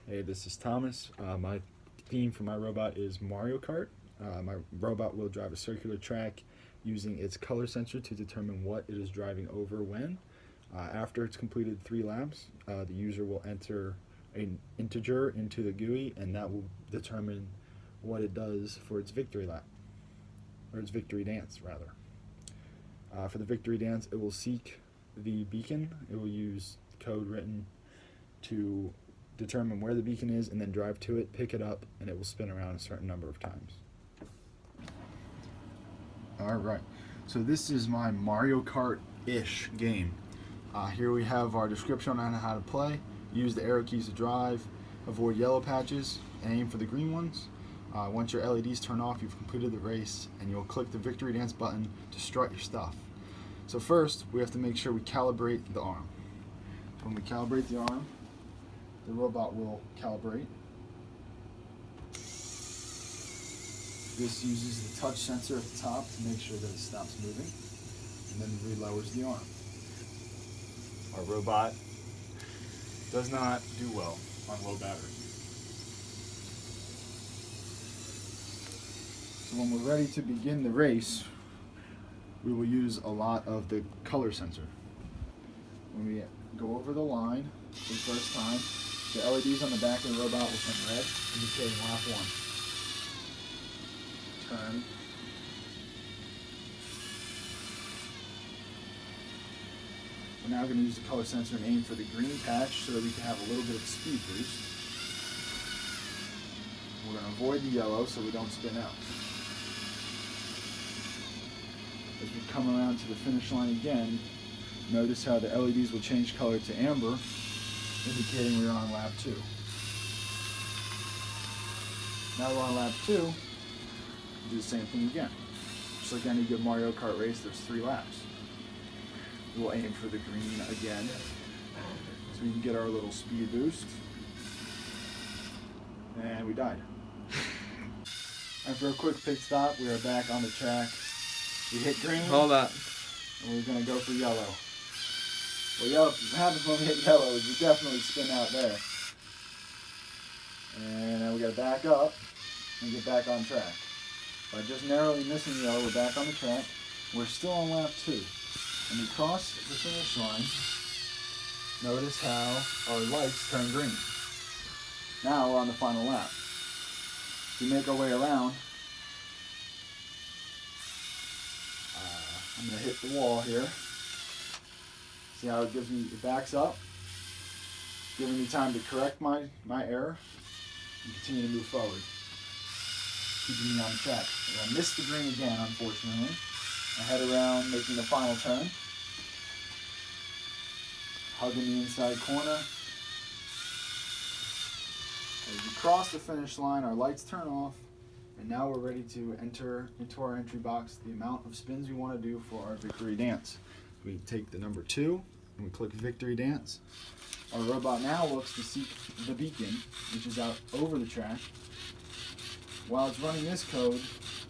Hey, this is Thomas. My theme for my robot is Mario Kart. My robot will drive a circular track using its color sensor to determine what it is driving over when. After it's completed 3 laps, the user will enter an integer into the GUI, and that will determine what it does for its victory lap, or its victory dance, rather. For the victory dance, it will seek the beacon. It will use code written to determine where the beacon is and then drive to it, pick it up, and it will spin around a certain number of times. Alright, so this is my Mario Kart-ish game. Here we have our description on how to play. Use the arrow keys to drive, avoid yellow patches, and aim for the green ones. Once your LEDs turn off, you've completed the race, and you'll click the victory dance button to strut your stuff. So first, we have to make sure we calibrate the arm. So when we calibrate the arm, the robot will calibrate. This uses the touch sensor at the top to make sure that it stops moving, and then re-lowers the arm. Our robot does not do well on low battery. So when we're ready to begin the race, we will use a lot of the color sensor. When we go over the line for the first time, the LEDs on the back of the robot will turn red, indicating lap 1. Turn. We're now going to use the color sensor and aim for the green patch so that we can have a little bit of a speed boost. We're going to avoid the yellow so we don't spin out. As we come around to the finish line again, notice how the LEDs will change color to amber, indicating we're on lap 2. Now we're on lap 2, we'll do the same thing again. Just like any good Mario Kart race, there's 3 laps. We'll aim for the green again, so we can get our little speed boost. And we died. After a quick pit stop, we are back on the track. We hit green. Hold up. And we're going to go for yellow. Well, yellow, what happens when we hit yellow is we definitely spin out there. And then we got to back up and get back on track. By just narrowly missing yellow, we're back on the track. We're still on lap 2. When we cross the finish line, notice how our lights turn green. Now we're on the final lap. We make our way around. I'm going to hit the wall here. See how it gives me, it backs up, giving me time to correct my error and continue to move forward, keeping me on track. I missed the green again, unfortunately. I head around, making the final turn, hugging the inside corner. As we cross the finish line, our lights turn off, and now we're ready to enter into our entry box the amount of spins we want to do for our victory dance. We take the number 2 and we click victory dance. Our robot now looks to seek the beacon, which is out over the track. While it's running this code,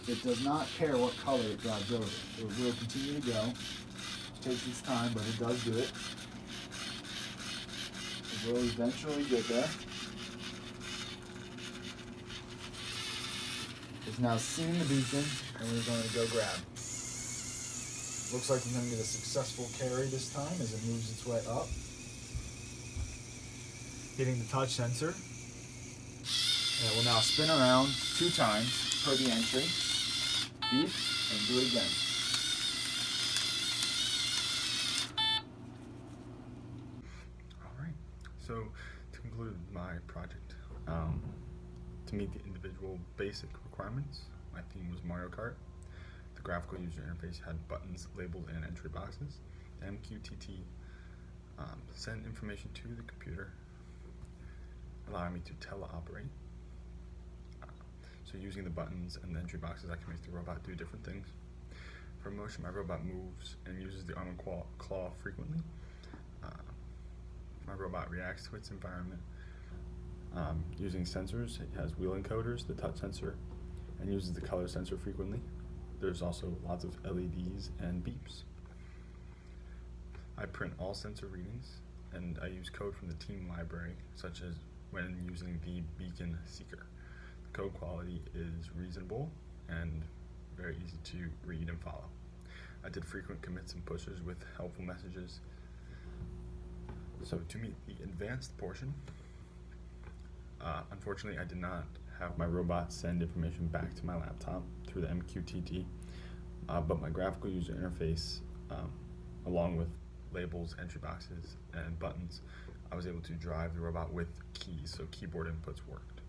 it does not care what color it drives over. It will continue to go. It takes its time, but it does do it. It will eventually get there. It's now seen the beacon, and we're going to go grab. Looks like we're going to get a successful carry this time as it moves its way up. Hitting the touch sensor. And it will now spin around 2 times per the entry. Beep, and do it again. Alright, so to conclude my project, to meet the individual basic requirements, my theme was Mario Kart. The graphical user interface had buttons labeled in entry boxes. MQTT sent information to the computer, allowing me to teleoperate. So using the buttons and the entry boxes, I can make the robot do different things. For motion, my robot moves and uses the arm and claw frequently. My robot reacts to its environment using sensors. It has wheel encoders, the touch sensor, and uses the color sensor frequently. There's also lots of LEDs and beeps. I print all sensor readings, and I use code from the team library, such as when using the beacon seeker. The code quality is reasonable and very easy to read and follow. I did frequent commits and pushes with helpful messages. So to meet the advanced portion, unfortunately I did not have my robot send information back to my laptop through the MQTT, but my graphical user interface, along with labels, entry boxes, and buttons, I was able to drive the robot with keys, so keyboard inputs worked.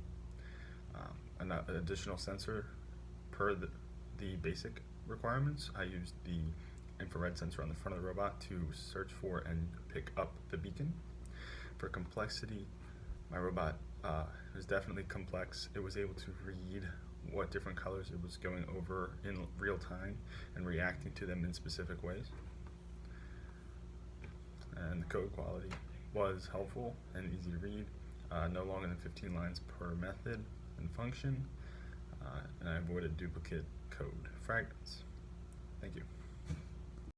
An additional sensor per the basic requirements, I used the infrared sensor on the front of the robot to search for and pick up the beacon. For complexity, my robot was definitely complex. It was able to read what different colors it was going over in real time and reacting to them in specific ways. And the code quality was helpful and easy to read, no longer than 15 lines per method and function, and I avoided duplicate code fragments. Thank you.